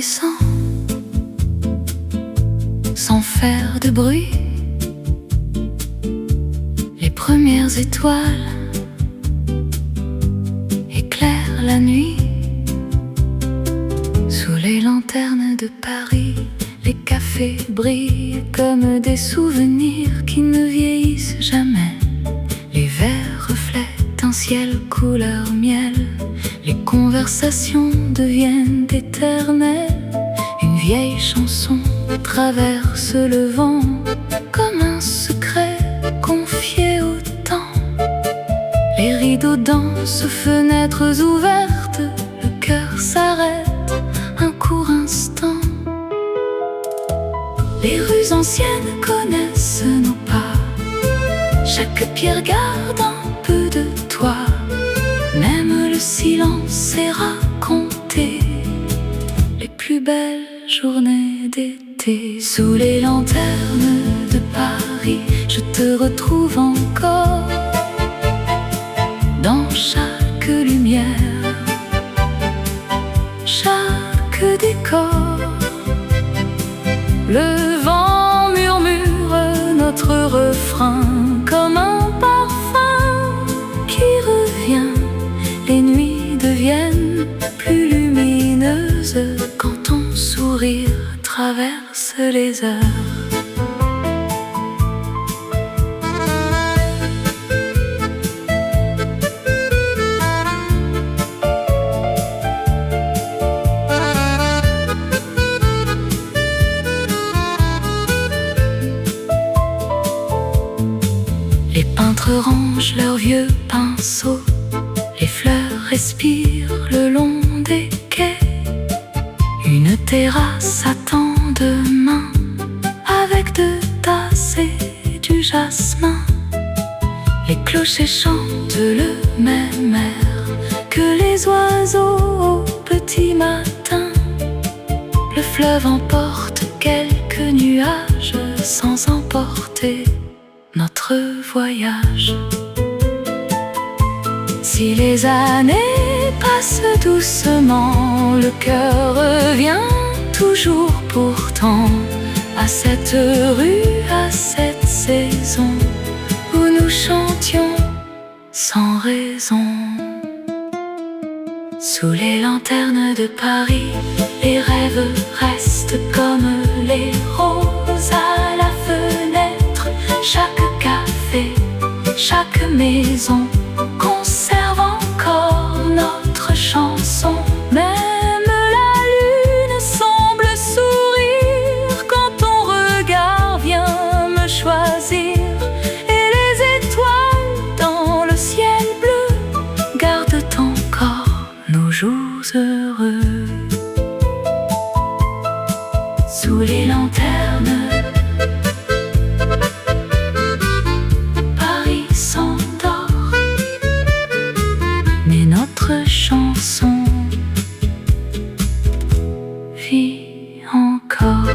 naissant, sans faire de bruit. Les premières étoiles éclairent la nuit. Sous les lanternes de Paris, les cafés brillent comme des souvenirs qui ne vieillissent jamais. Les verres reflètent un ciel couleur miel. Les conversations deviennent éternelles. Une vieille chanson traverse le vent comme un secret confié au temps. Les rideaux dansent, fenêtres ouvertes, le cœur s'arrête un court instant. Les rues anciennes connaissent nos pas. Chaque pierre garde un peu de toi. Même le silence est raconté. Les plus belles journées d'été. Sous les lanternes de Paris, je te retrouve encore. Dans chaque lumière, chaque décor. Le vent murmure notre refrain comme un parfum qui revient. Les nuits deviennent plus lumineuses quand ton sourire traverse les heures. Les peintres rangent leurs vieux pinceaux. Les fleurs respirent le long des quais. Une terrasse attend demain, avec 2 tasses et du jasmin. Les clochers chantent le même air que les oiseaux au petit matin. Le fleuve emporte quelques nuages sans emporter notre voyage. Si les années passent doucement, le cœur revient toujours pourtant à cette rue, à cette saison où nous chantions sans raison. Sous les lanternes de Paris, les rêves restent comme les roses à la fenêtre. Chaque café, chaque maison conserve encore notre chanson. Même la lune semble sourire quand ton regard vient me choisir. Et les étoiles dans le ciel bleu gardent encore nos jours heureux. Sous les lanternes, Paris s'endort, mais notre chanson vit encore.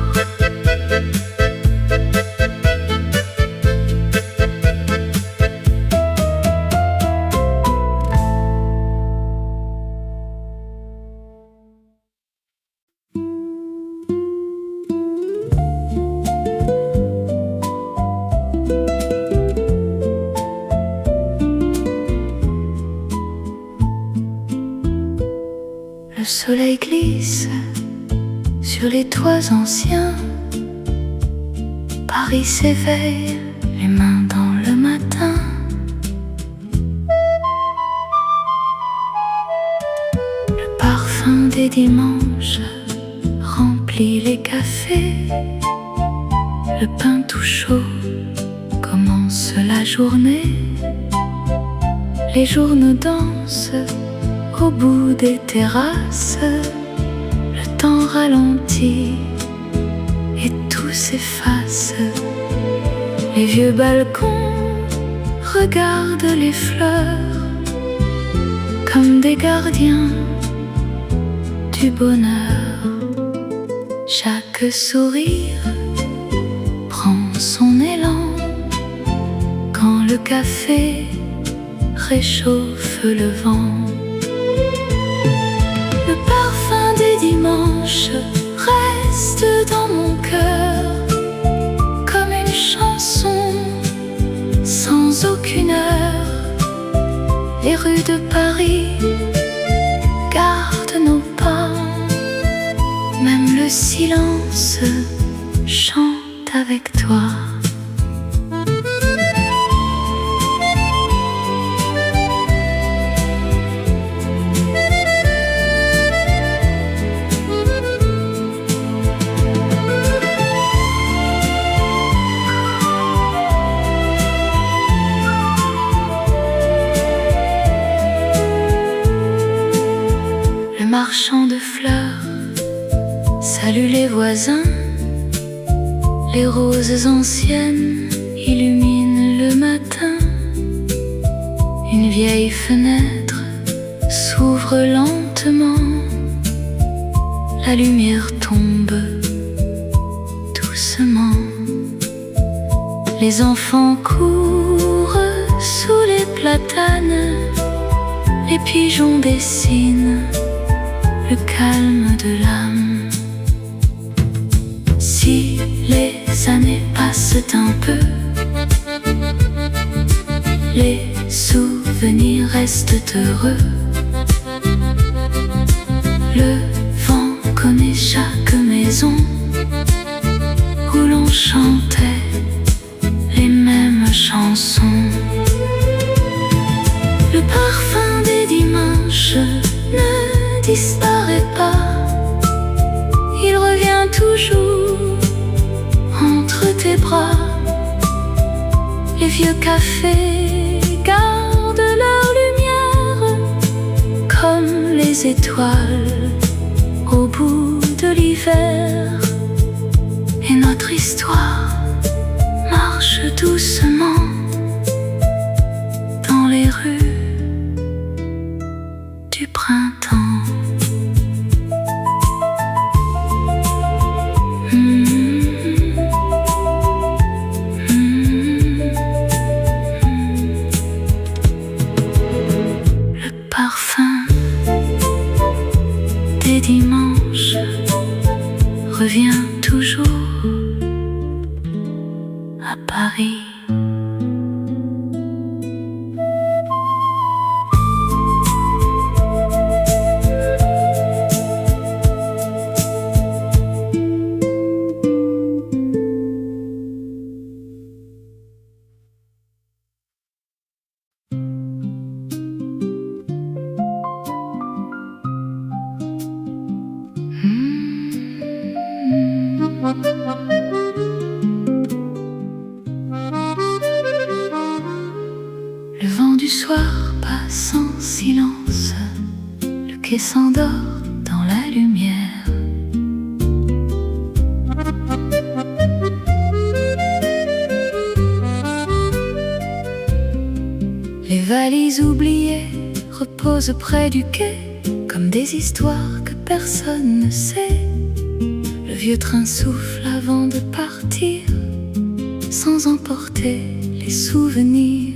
Le soleil glisse sur les toits anciens. Paris s'éveille, les mains dans le matin. Le parfum des dimanches remplit les cafés. Le pain tout chaud commence la journée. Les journaux dansent au bout des terrasses. Le temps ralentit et tout s'efface. Les vieux balcons regardent les fleurs comme des gardiens du bonheur. Chaque sourire prend son élan quand le café réchauffe le vent. Le parfum des dimanches Même le silence chante avec toi. Le marchand de fleurs salue les voisins. Les roses anciennes illuminent le matin. Une vieille fenêtre s'ouvre lentement. La lumière tombe doucement. Les enfants courent sous les platanes. Les pigeons dessinent le calme de l'âme. Si les années passent un peu, les souvenirs restent heureux. Le vent connaît chaque maison où l'on chantait les mêmes chansons. Le parfum des dimanches ne disparaît pas. Il revient toujours entre tes bras. Les vieux cafés gardent leur lumière comme les étoiles au bout de l'hiver. Et notre histoire marche doucement dans les rues du printemps. Le parfum des dimanches revient toujours à Paris. Le vent du soir passe en silence. Le quai s'endort dans la lumière. Les valises oubliées reposent près du quai, comme des histoires que personne ne sait. Le vieux train souffle avant de partir, sans emporter les souvenirs.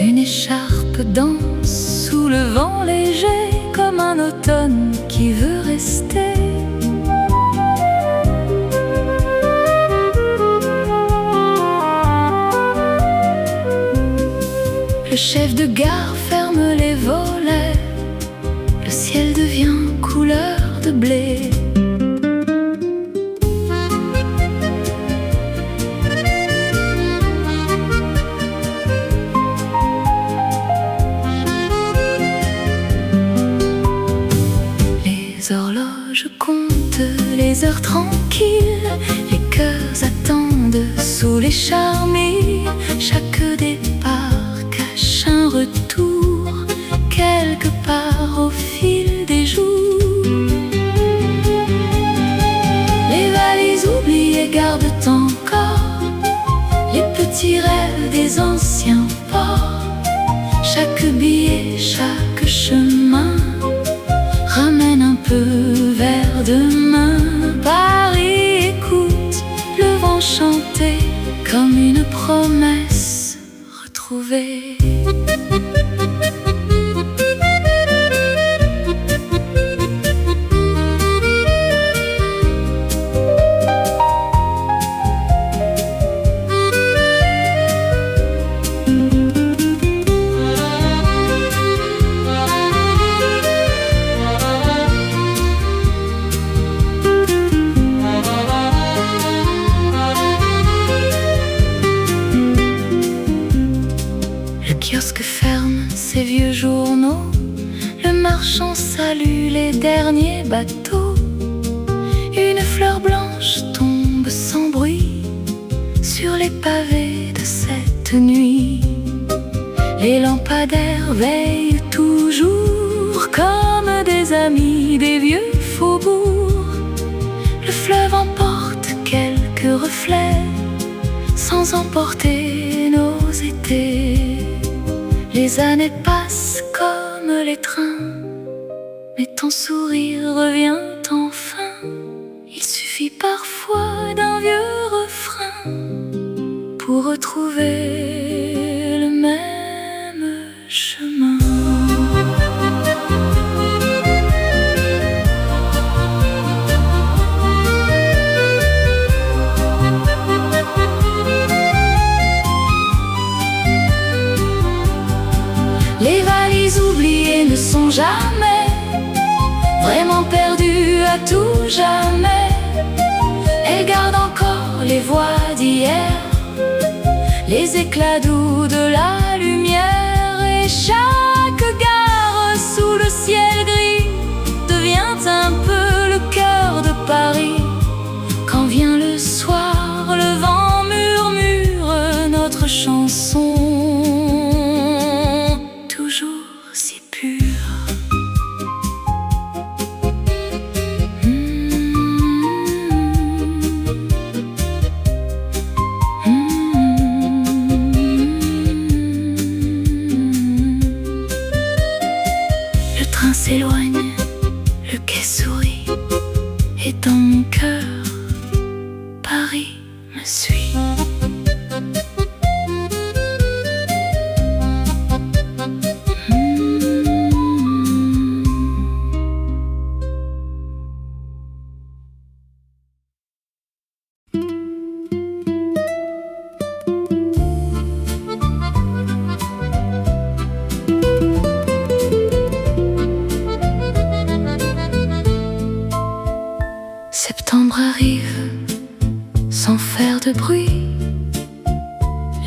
Une écharpe danse sous le vent léger, comme un automne qui veut rester. Le chef de gare ferme les volets. Le ciel devient couleur de blé. Les horloges comptent les heures tranquilles. Les cœurs attendent sous les charmilles. Chaque départ cache un retour, quelque part au fil des jours. Les valises oubliées gardent encore les petits rêves des anciens ports. Chaque billet, chaque chemin ramène un peu vers demain. Paris écoute le vent chanter comme une promesse retrouvée. Lorsque ferment ces vieux journaux, le marchand salue les derniers bateaux. Une fleur blanche tombe sans bruit sur les pavés de cette nuit. Les lampadaires veillent toujours comme des amis des vieux faubourgs. Le fleuve emporte quelques reflets sans emporter nos étés. Les années passent comme les trains, mais ton sourire revient enfin. Il suffit parfois d'un vieux refrain pour retrouver le même chemin. Les valises oubliées ne sont jamais vraiment perdues à tout jamais. Elles gardent encore les voix d'hier, les éclats doux de la lumière. Et chaque gare sous le ciel gris devient un peu le cœur de Paris. Quand vient le soir, le vent murmure notre chanson, toujours si pure. Le train s'éloigne, le quai sourit, et dans mon cœur, Paris me suit. Septembre arrive sans faire de bruit.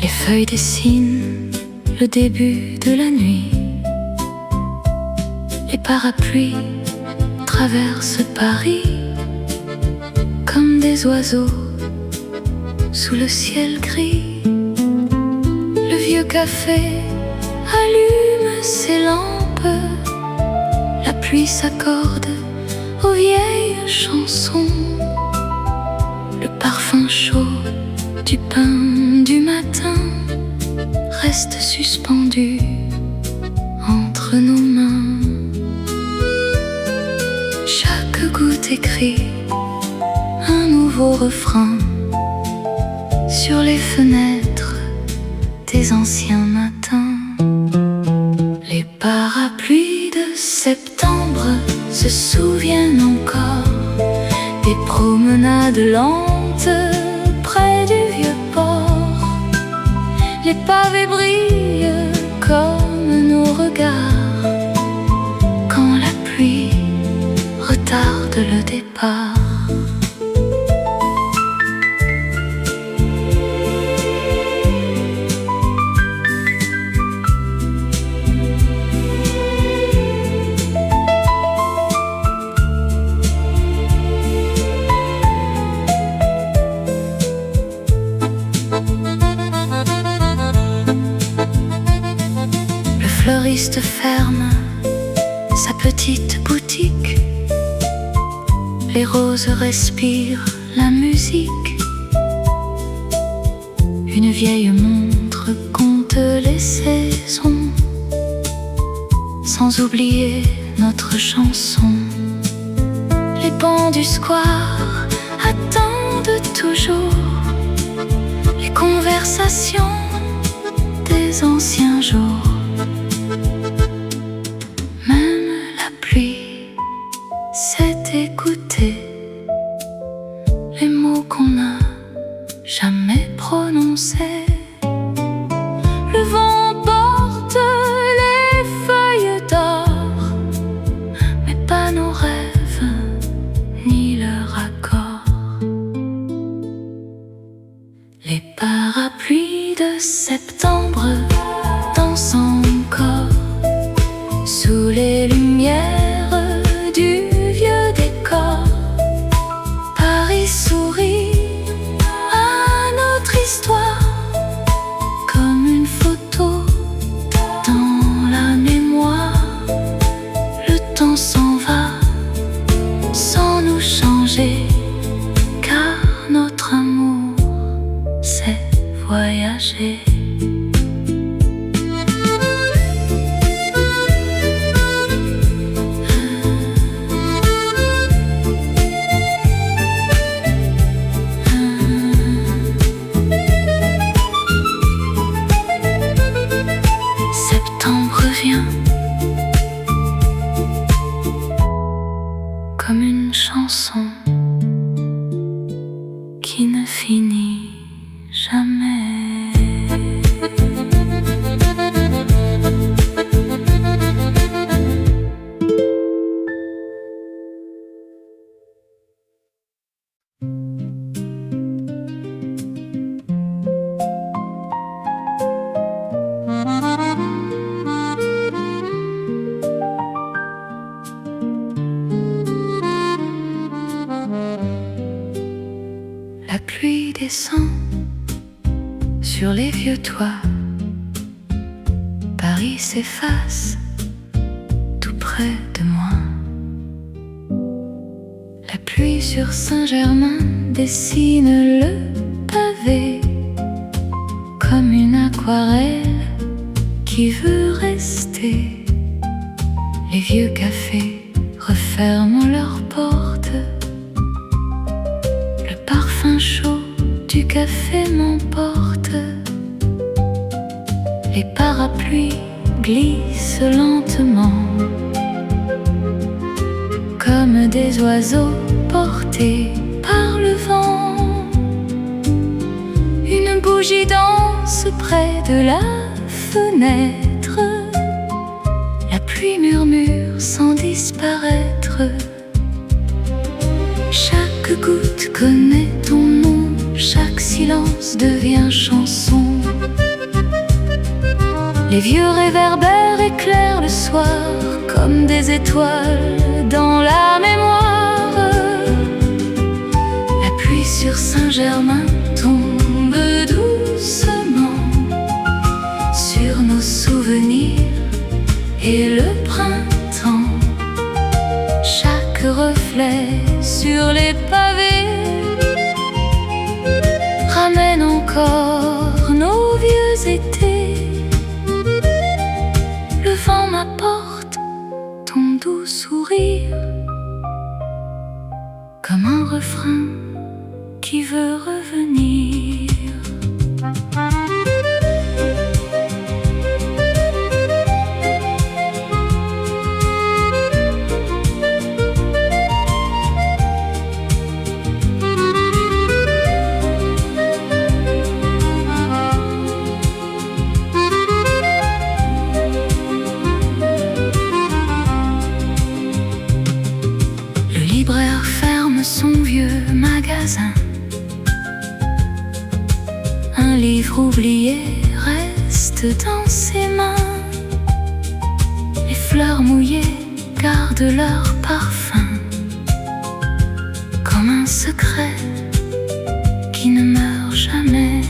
Les feuilles dessinent le début de la nuit. Les parapluies traversent Paris comme des oiseaux sous le ciel gris. Le vieux café allume ses lampes. La pluie s'accorde aux vieilles chansons. Le parfum chaud du pain du matin reste suspendu entre nos mains. Chaque goutte écrit un nouveau refrain sur les fenêtres des anciens matins. Les parapluies de septembre se souviennent encore des promenades lentes près du vieux port. Les pavés brillent comme nos regards quand la pluie retarde le départ. Le fleuriste ferme sa petite boutique. Les roses respirent la musique. Une vieille montre compte les saisons, sans oublier notre chanson. Les bancs du square attendent toujours les conversations des anciens jours. Même la pluie sait écouter les mots qu'on n'a jamais prononcés. Le vent porte les feuilles d'or, mais pas nos rêves ni leur accord. Les parapluies de septembre dansant café. Septembre revient comme une chanson qui ne finit jamais. La pluie descend sur les vieux toits. Paris s'efface tout près de moi. La pluie sur Saint-Germain dessine le pavé comme une aquarelle qui veut rester. Les vieux cafés referment leurs portes. Le parfum chaud du café m'emporte. Les parapluies glissent lentement comme des oiseaux portés par le vent. Une bougie danse près de la fenêtre. La pluie murmure sans disparaître. Chaque goutte connaît ton nom, chaque silence devient chanson. Les vieux réverbères éclairent le soir comme des étoiles dans la mémoire. La pluie sur Saint-Germain tombe doucement sur nos souvenirs et le printemps. Chaque reflet sur les pavés ramène encore nos vieux étés. Le vent m'apporte ton doux sourire comme un refrain qui veut revenir. Le libraire ferme son vieux magasin. Un livre oublié reste dans ses mains. Les fleurs mouillées gardent leur parfum comme un secret qui ne meurt jamais.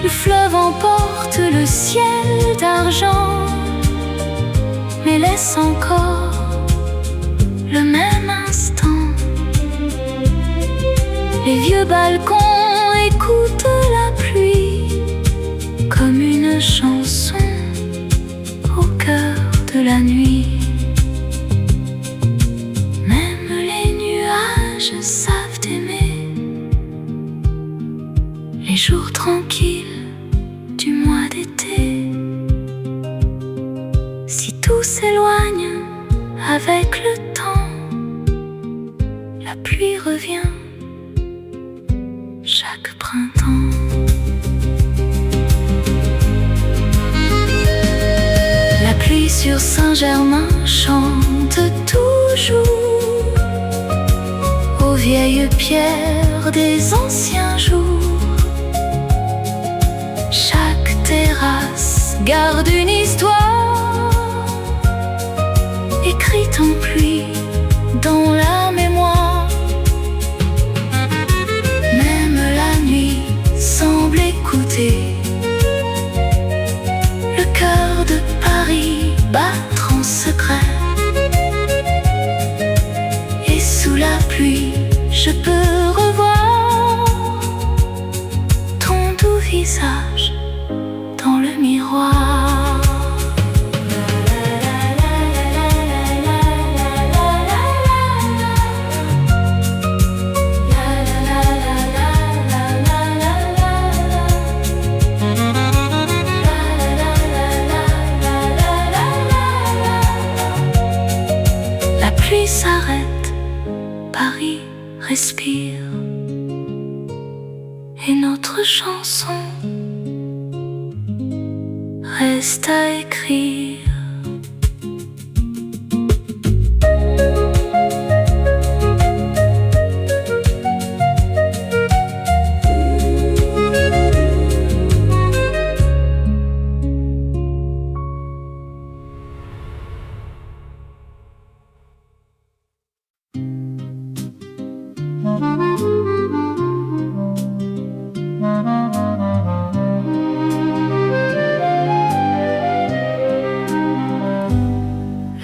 Le fleuve emporte le ciel d'argent, mais laisse encore le même instant. Les vieux balcons écoutent la pluie comme une chanson au cœur de la nuit. Même les nuages savent aimer les jours tranquilles du mois d'été. Si tout s'éloigne avec le temps, la pluie revient chaque printemps. La pluie sur Saint-Germain chante toujours aux vieilles pierres des anciens jours. Chaque terrasse garde une histoire écrite en pluie dans la mémoire. Même la nuit semble écouter le cœur de Paris battre en secret. Et sous la pluie, je peux revoir ton doux visage dans le miroir. La pluie s'arrête, Paris respire, et notre chanson reste à écrire.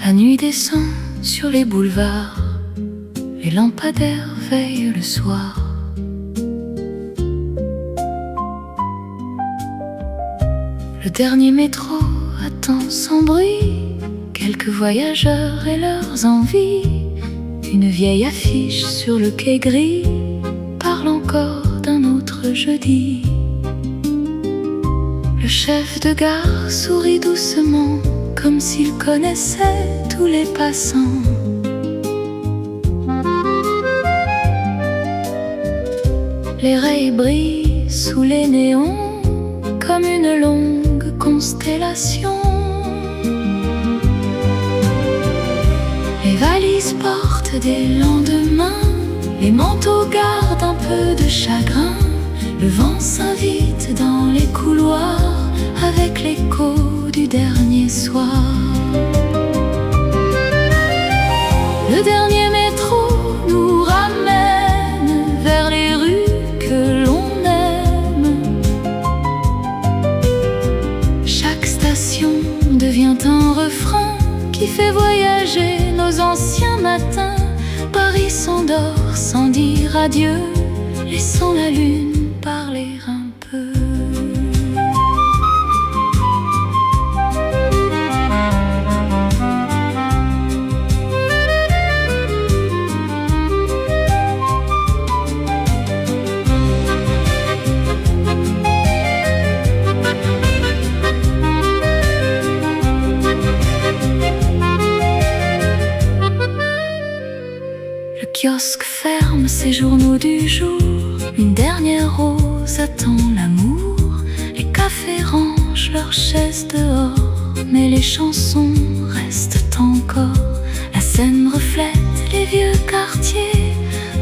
La nuit descend sur les boulevards, les lampadaires veillent le soir. Le dernier métro attend sans bruit quelques voyageurs et leurs envies. Une vieille affiche sur le quai gris parle encore d'un autre jeudi. Le chef de gare sourit doucement comme s'il connaissait tous les passants. Les rayes brillent sous les néons comme une longue constellation. Les valises portent des lendemains, les manteaux gardent un peu de chagrin. Le vent s'invite dans les couloirs avec l'écho du dernier soir. Le dernier métro nous ramène vers les rues que l'on aime. Chaque station devient un refrain qui fait voyager nos anciens matins. Paris s'endort sans dire adieu, laissant la lune parler un peu. Le kiosque ferme ses journaux du jour, une dernière rose attend l'amour. Les cafés rangent leurs chaises dehors, mais les chansons restent encore. La Seine reflète les vieux quartiers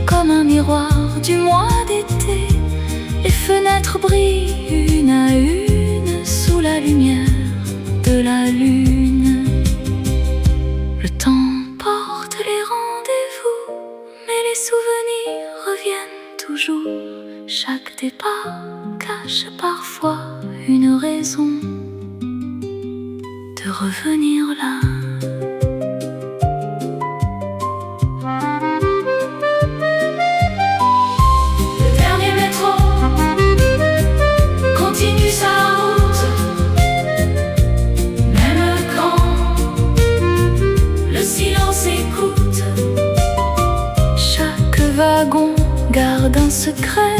comme un miroir du mois d'été. Les fenêtres brillent une à une sous la lumière de la lune. Le temps porte les rendez-vous, mais les souvenirs reviennent toujours. Chaque départ cache parfois une raison de revenir là. Le dernier métro continue sa route, même quand le silence écoute. Chaque wagon garde un secret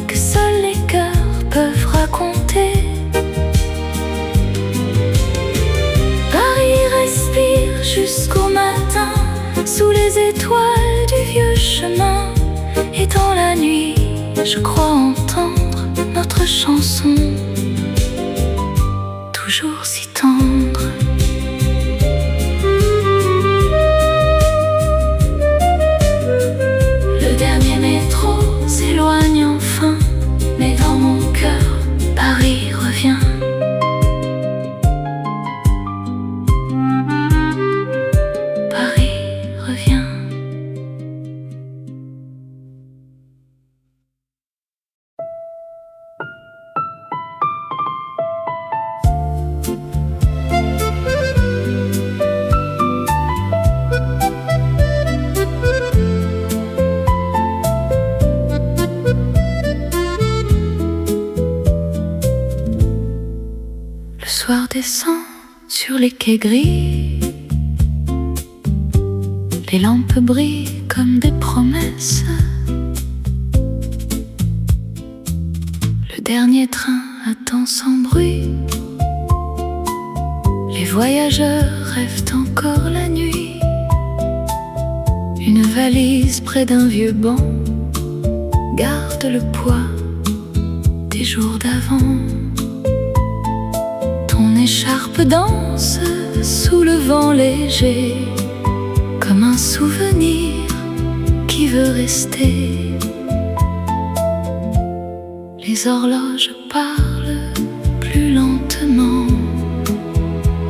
que seuls les cœurs peuvent raconter. Paris respire jusqu'au matin sous les étoiles du vieux chemin. Et dans la nuit, je crois entendre notre chanson, toujours si tendre. Le dernier métro s'éloigne enfin, mais dans mon cœur, Paris revient. Paris revient. descend sur les quais gris. Les lampes brillent comme des promesses. Le dernier train attend sans bruit. Les voyageurs rêvent encore la nuit. Une valise près d'un vieux banc garde le poids des jours d'avant. Ton écharpe danse sous le vent léger, comme un souvenir qui veut rester. Les horloges parlent plus lentement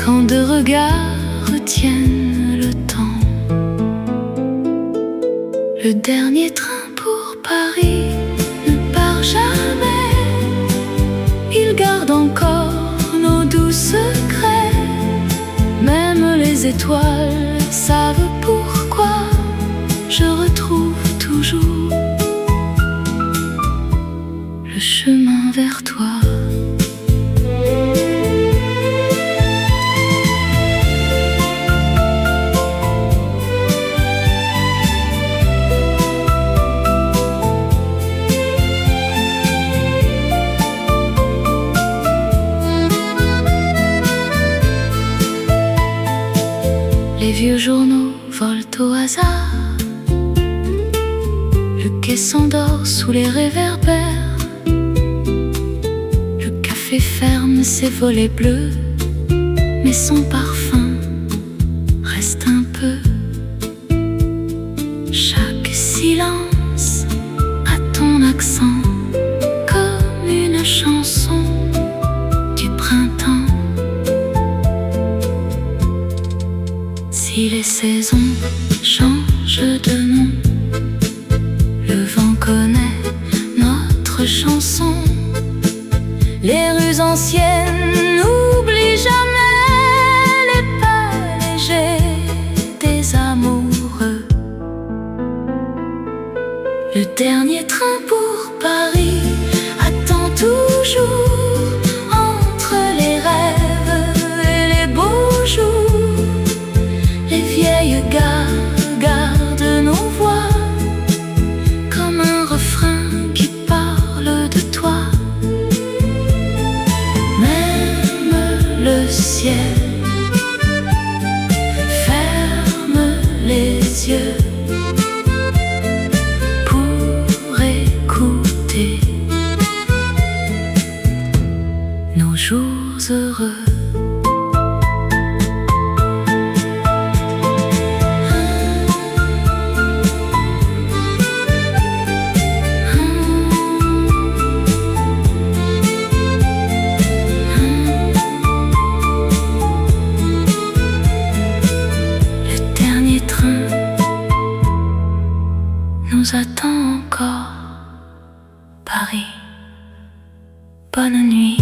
quand deux regards retiennent le temps. Le dernier train pour Paris ne part jamais. Il garde encore nos doux secrets. Même les étoiles savent pourquoi je retrouve toujours le chemin vers toi. Les vieux journaux volent au hasard. Le quai s'endort sous les réverbères. Le café ferme ses volets bleus, mais son parfum reste un peu. Chaque silence a ton accent, comme une chanson du printemps. Si les saisons changent de nom, le vent connaît notre chanson. Les rues anciennes n'oublient jamais les pas légers des amoureux. Le dernier train pour Paris attend toujours entre les rêves et les beaux jours. Les vieilles gares gardent nos voix comme un refrain qui parle de toi. Même le ciel ferme les yeux pour écouter nos jours heureux. Nous attend encore Paris. Bonne nuit.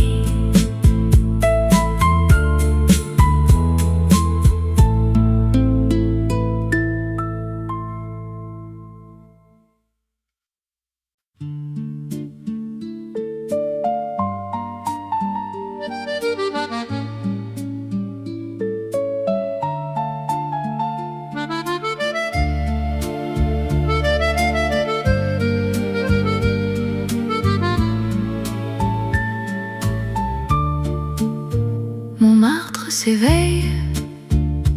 Montmartre s'éveille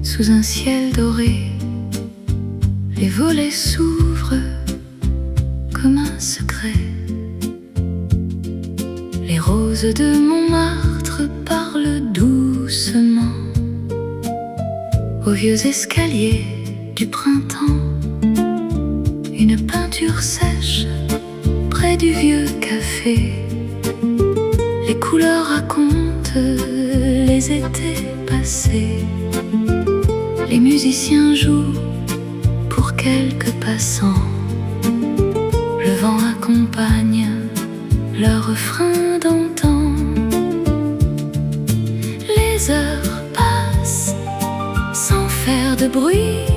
sous un ciel doré. Les volets s'ouvrent comme un secret. Les roses de Montmartre parlent doucement aux vieux escaliers du printemps. Une peinture sèche près du vieux café. Les couleurs racontent les étés passés. Les musiciens jouent pour quelques passants. Le vent accompagne leur refrain d'antan. Les heures passent sans faire de bruit,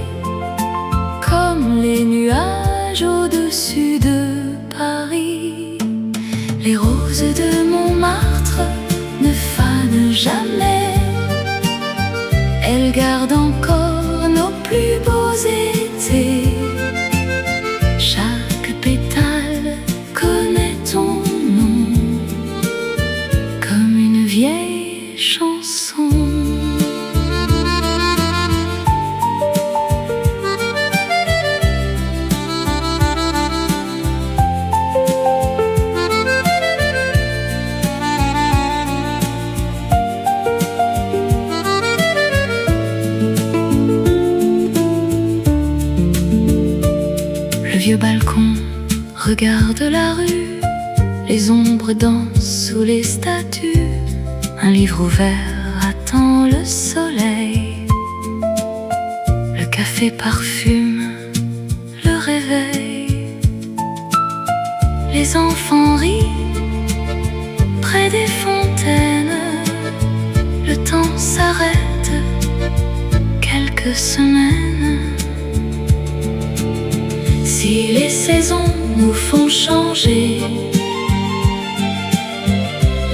comme les nuages au-dessus de Paris. Les roses de Montmartre ne fanent jamais balcon, regarde la rue, les ombres dansent sous les statues. Un livre ouvert attend le soleil. Le café parfume le réveil. Les enfants rient près des fontaines. Le temps s'arrête quelques semaines. Si les saisons nous font changer,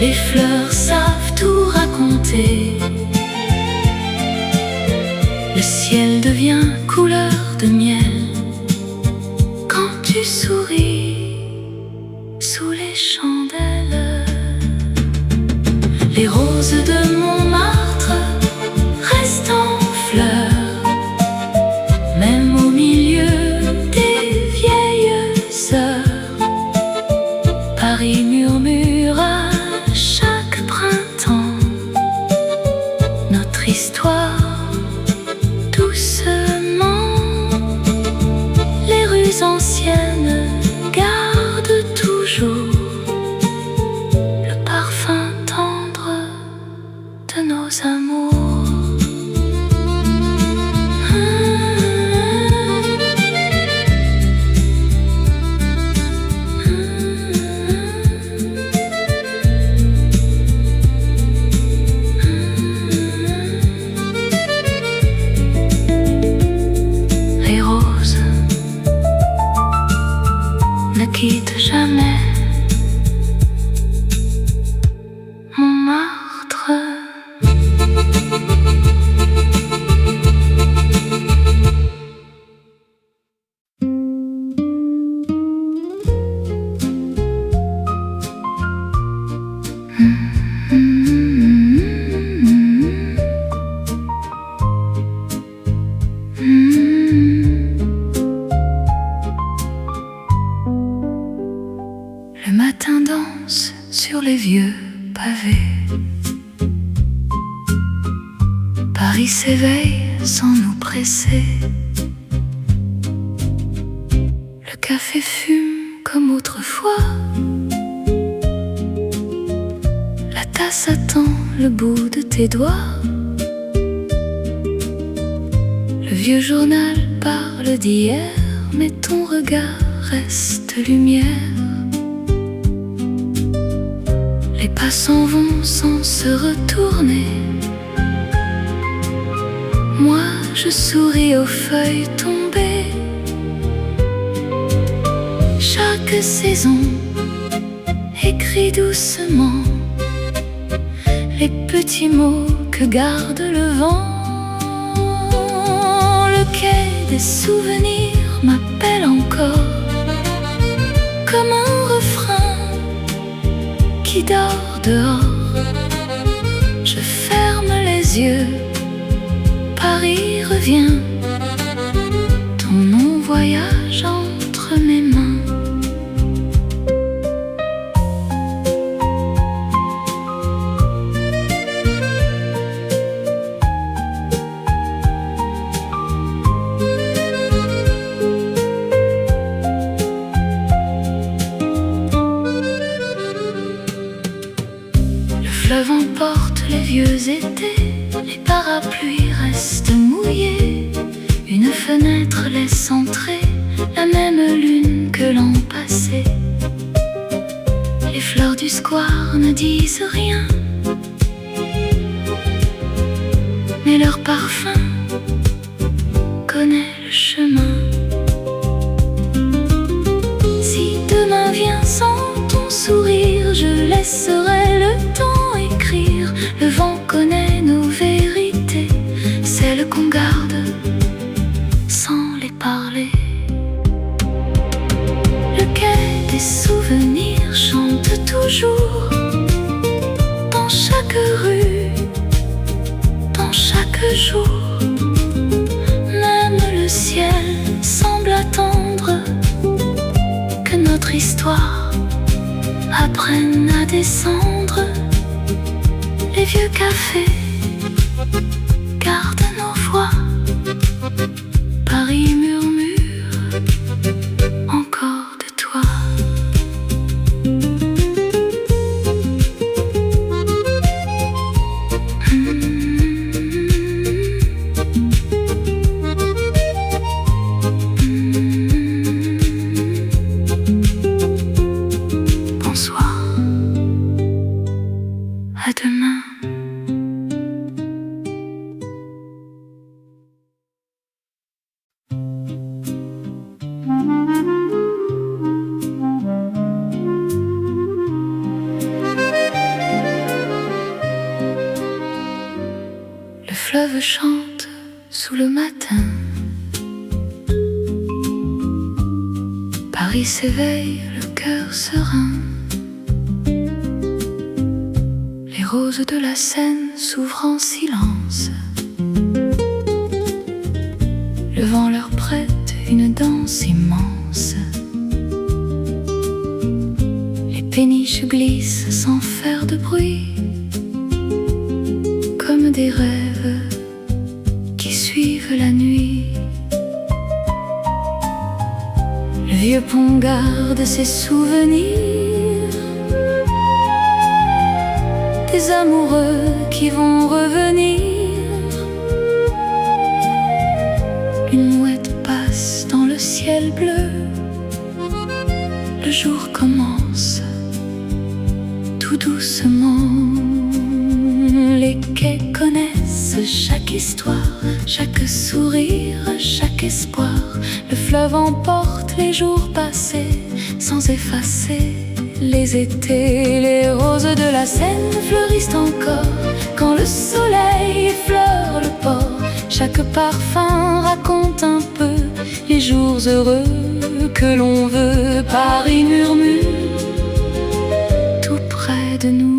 les fleurs savent tout raconter. Le ciel devient couleur de miel quand tu souris sous les chandelles. Les roses de Montmartre restent en fleurs, même au milieu des vieilles heures. Paris murmure à chaque printemps notre histoire doucement. Les rues anciennes gardent toujours le parfum tendre de nos amours. Les roses ne quittent jamais Montmartre. Le matin danse sur les vieux pavés. Paris s'éveille sans nous presser. Le café fume comme autrefois. La tasse attend le bout de tes doigts. Le vieux journal parle d'hier, mais ton regard reste lumière. Les passants vont sans se retourner. Moi, je souris aux feuilles tombées. Chaque saison écrit doucement les petits mots que garde le vent. Le quai des souvenirs m'appelle encore, comme un refrain qui dort dehors. Je ferme les yeux, Paris revient. Ton nom voyage entre mes mains. Le fleuve emporte les vieux étés. Les parapluies restent mouillés. Une fenêtre laisse entrer la même lune que l'an passé. Les fleurs du square ne disent rien, mais leur parfum connaît le chemin. Si demain vient sans ton sourire, je laisserai le temps écrire. Le vent connaît nos vérités, celles qu'on garde sans les parler. Le quai des souvenirs chante toujours dans chaque rue, dans chaque jour. Même le ciel semble attendre que notre histoire apprenne à descendre. Les vieux cafés gardent nos voix. Paris murmure encore. chante sous le matin. Paris s'éveille, le cœur serein. Les roses de la Seine s'ouvrent en silence. Le vent leur prête une danse immense. Les péniches glissent sans faire de bruit, comme des rêves qui suivent la nuit. Le vieux pont garde ses souvenirs des amoureux qui vont revenir. Une mouette passe dans le ciel bleu. Le jour commence tout doucement. Les quais connaissent chaque histoire, chaque sourire, chaque espoir. Le fleuve emporte les jours passés sans effacer les étés. Les roses de la Seine fleurissent encore quand le soleil effleure le port. Chaque parfum raconte un peu les jours heureux que l'on veut. Paris murmure tout près de nous,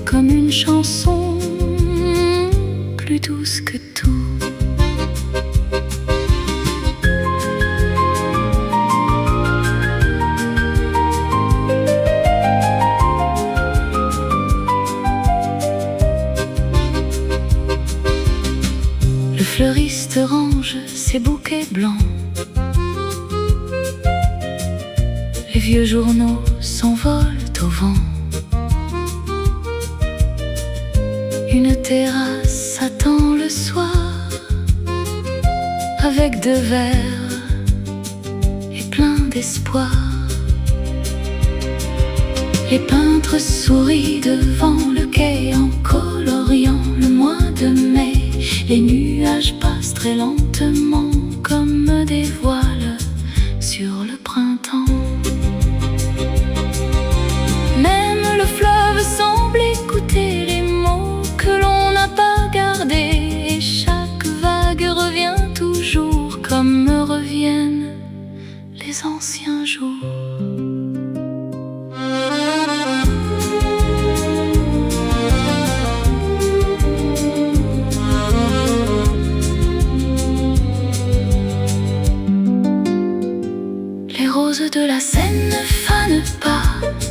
comme une chanson plus douce que tout. Le fleuriste range ses bouquets blancs. Les vieux journaux s'envolent au vent. Une terrasse attend le soir, avec deux verres et plein d'espoir. Les peintres sourient devant le quai en coloriant le mois de mai. Les nuages passent très lentement comme des voiles sur le printemps. Même le fleuve semble écouter les mots que l'on n'a pas gardés. Et chaque vague revient toujours comme reviennent les anciens jours. Les roses de la Seine ne fanent pas,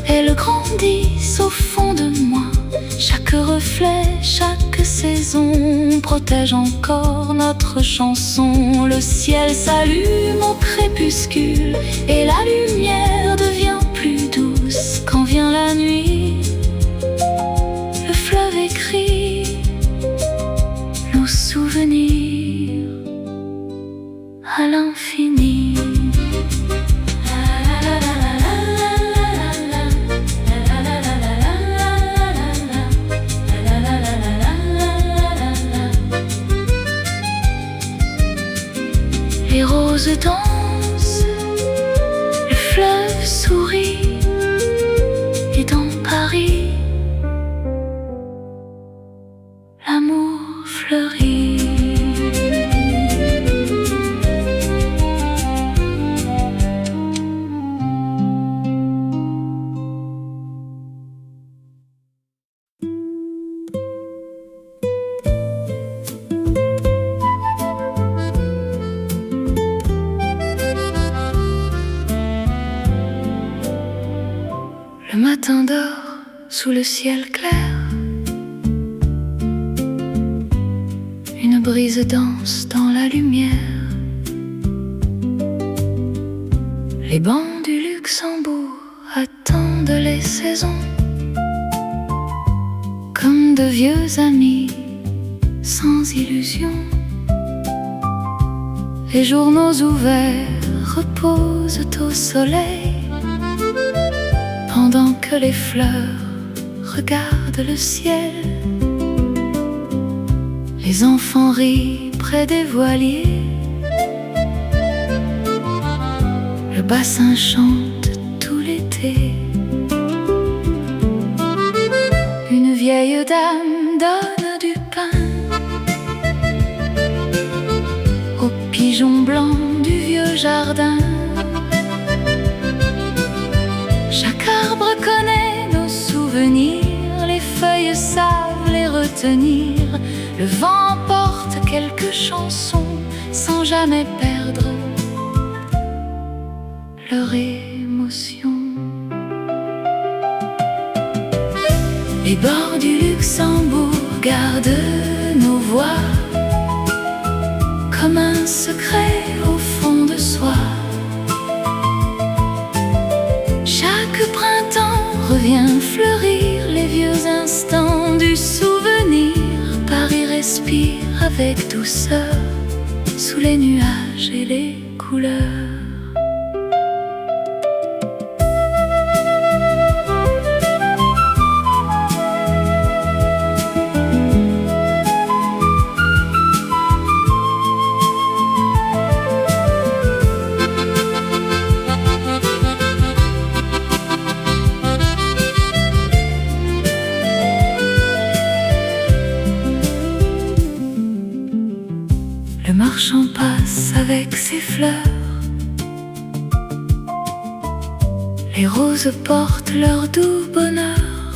elles grandissent au fond de moi. Chaque reflet, chaque saison protège encore notre chanson. Le ciel s'allume au crépuscule et la lumière devient plus douce. Quand vient la nuit, le fleuve écrit nos souvenirs à l'infini. Les roses dansent, le fleuve sourit, et dans Paris, l'amour fleurit. Le matin dort sous le ciel clair. Une brise danse dans la lumière. Les bancs du Luxembourg attendent les saisons, comme de vieux amis sans illusion. Les journaux ouverts reposent au soleil, pendant que les fleurs regardent le ciel. Les enfants rient près des voiliers. Le bassin chante tout l'été. Une vieille dame donne du pain retenir. Le vent porte quelques chansons sans jamais perdre leur émotion. Les bords du Luxembourg gardent nos voix comme un secret au fond de soi. Chaque printemps revient fleurir les vieux instants du souvenir. Paris respire avec douceur sous les nuages et les couleurs. Le marchand passe avec ses fleurs, les roses portent leur doux bonheur.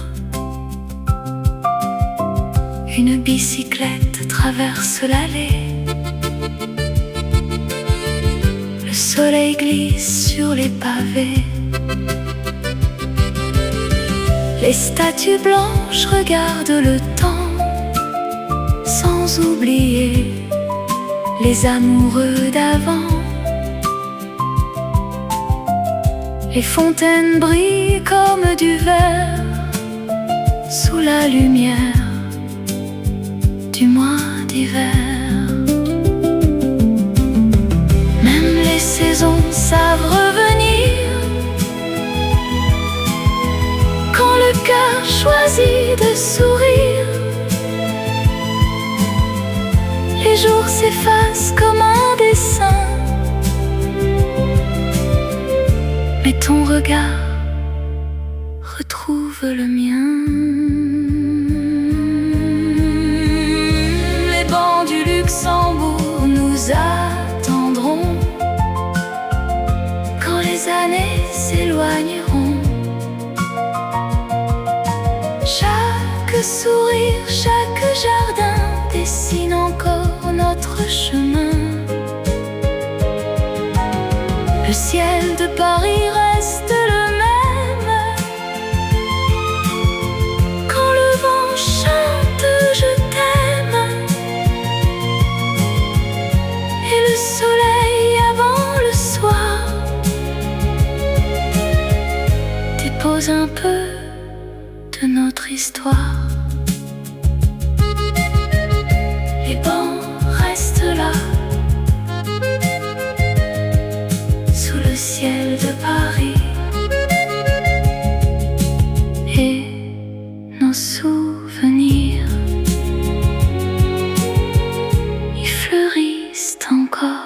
Une bicyclette traverse l'allée, le soleil glisse sur les pavés. Les statues blanches regardent le temps, sans oublier les amoureux d'avant. Les fontaines brillent comme du verre sous la lumière du mois d'hiver. Même les saisons savent revenir quand le cœur choisit de sourire. Les jours s'effacent comme un dessin, mais ton regard retrouve le mien. Les bancs du Luxembourg nous attendront quand les années s'éloigneront. Chaque sourire, chaque jardin dessine encore notre chemin. Le ciel de Paris reste le même. Quand le vent chante je t'aime, et le soleil avant le soir dépose un peu de notre histoire. Les bancs restent là, sous le ciel de Paris, et nos souvenirs y fleurissent encore.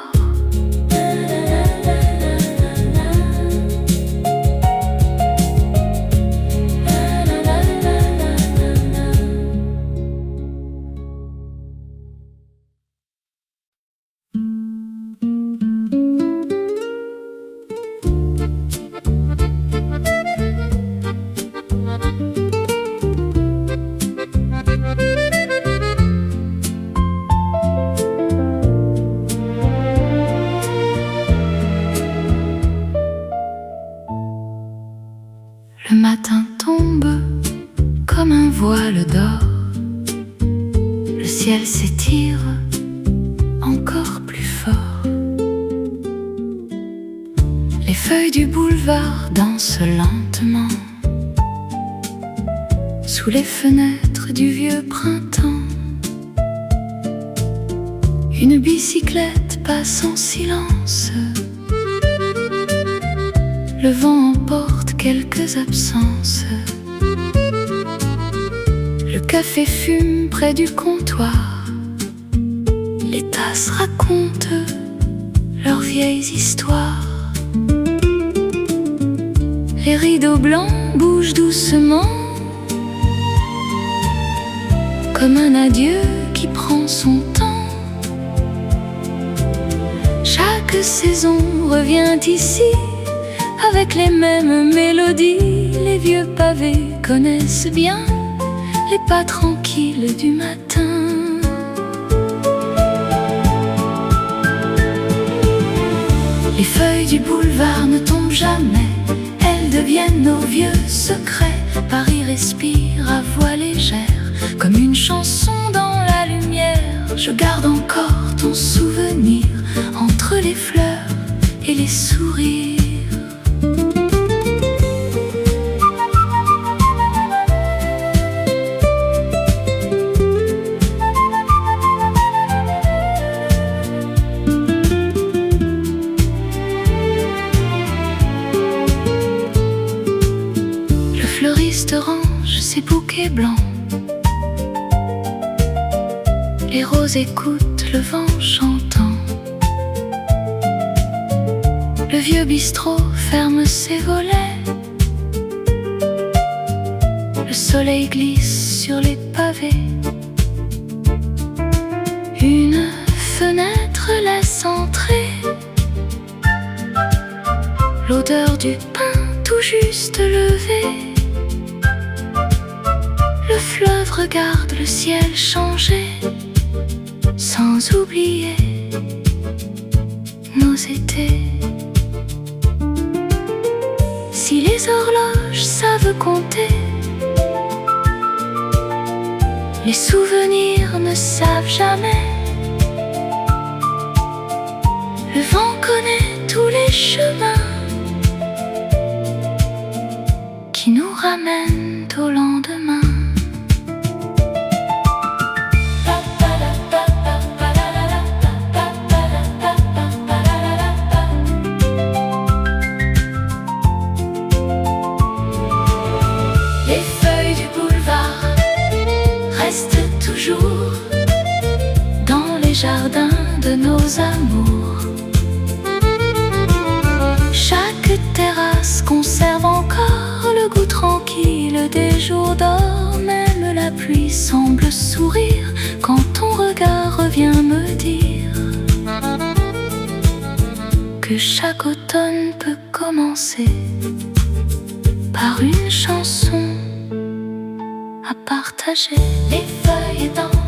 Le matin tombe comme un voile d'or, le ciel s'étire encore plus fort. Les feuilles du boulevard dansent lentement sous les fenêtres du vieux printemps. Une bicyclette passe en silence, le vent emporte quelques absences. Le café fume près du comptoir, les tasses racontent leurs vieilles histoires. Les rideaux blancs bougent doucement, comme un adieu qui prend son temps. Chaque saison revient ici avec les mêmes mélodies. Les vieux pavés connaissent bien les pas tranquilles du matin. Les feuilles du boulevard ne tombent jamais, elles deviennent nos vieux secrets. Paris respire à voix légère, comme une chanson dans la lumière. Je garde encore ton souvenir entre les fleurs et les sourires. Le fleuriste range ses bouquets blancs, les roses écoutent le vent chantant. Le vieux bistrot ferme ses volets, le soleil glisse sur les pavés. Une fenêtre laisse entrer l'odeur du pain tout juste levé. Le fleuve regarde le ciel changer, sans oublier nos étés. Si les horloges savent compter, les souvenirs ne savent jamais. Le vent connaît tous les chemins qui nous ramènent au lendemain. Les feuilles du boulevard restent toujours dans les jardins de nos amours. Chaque terrasse conserve encore le goût tranquille des jours d'or. Même la pluie semble sourire quand ton regard revient me dire que chaque automne peut commencer par une chanson à partager. Les feuilles dans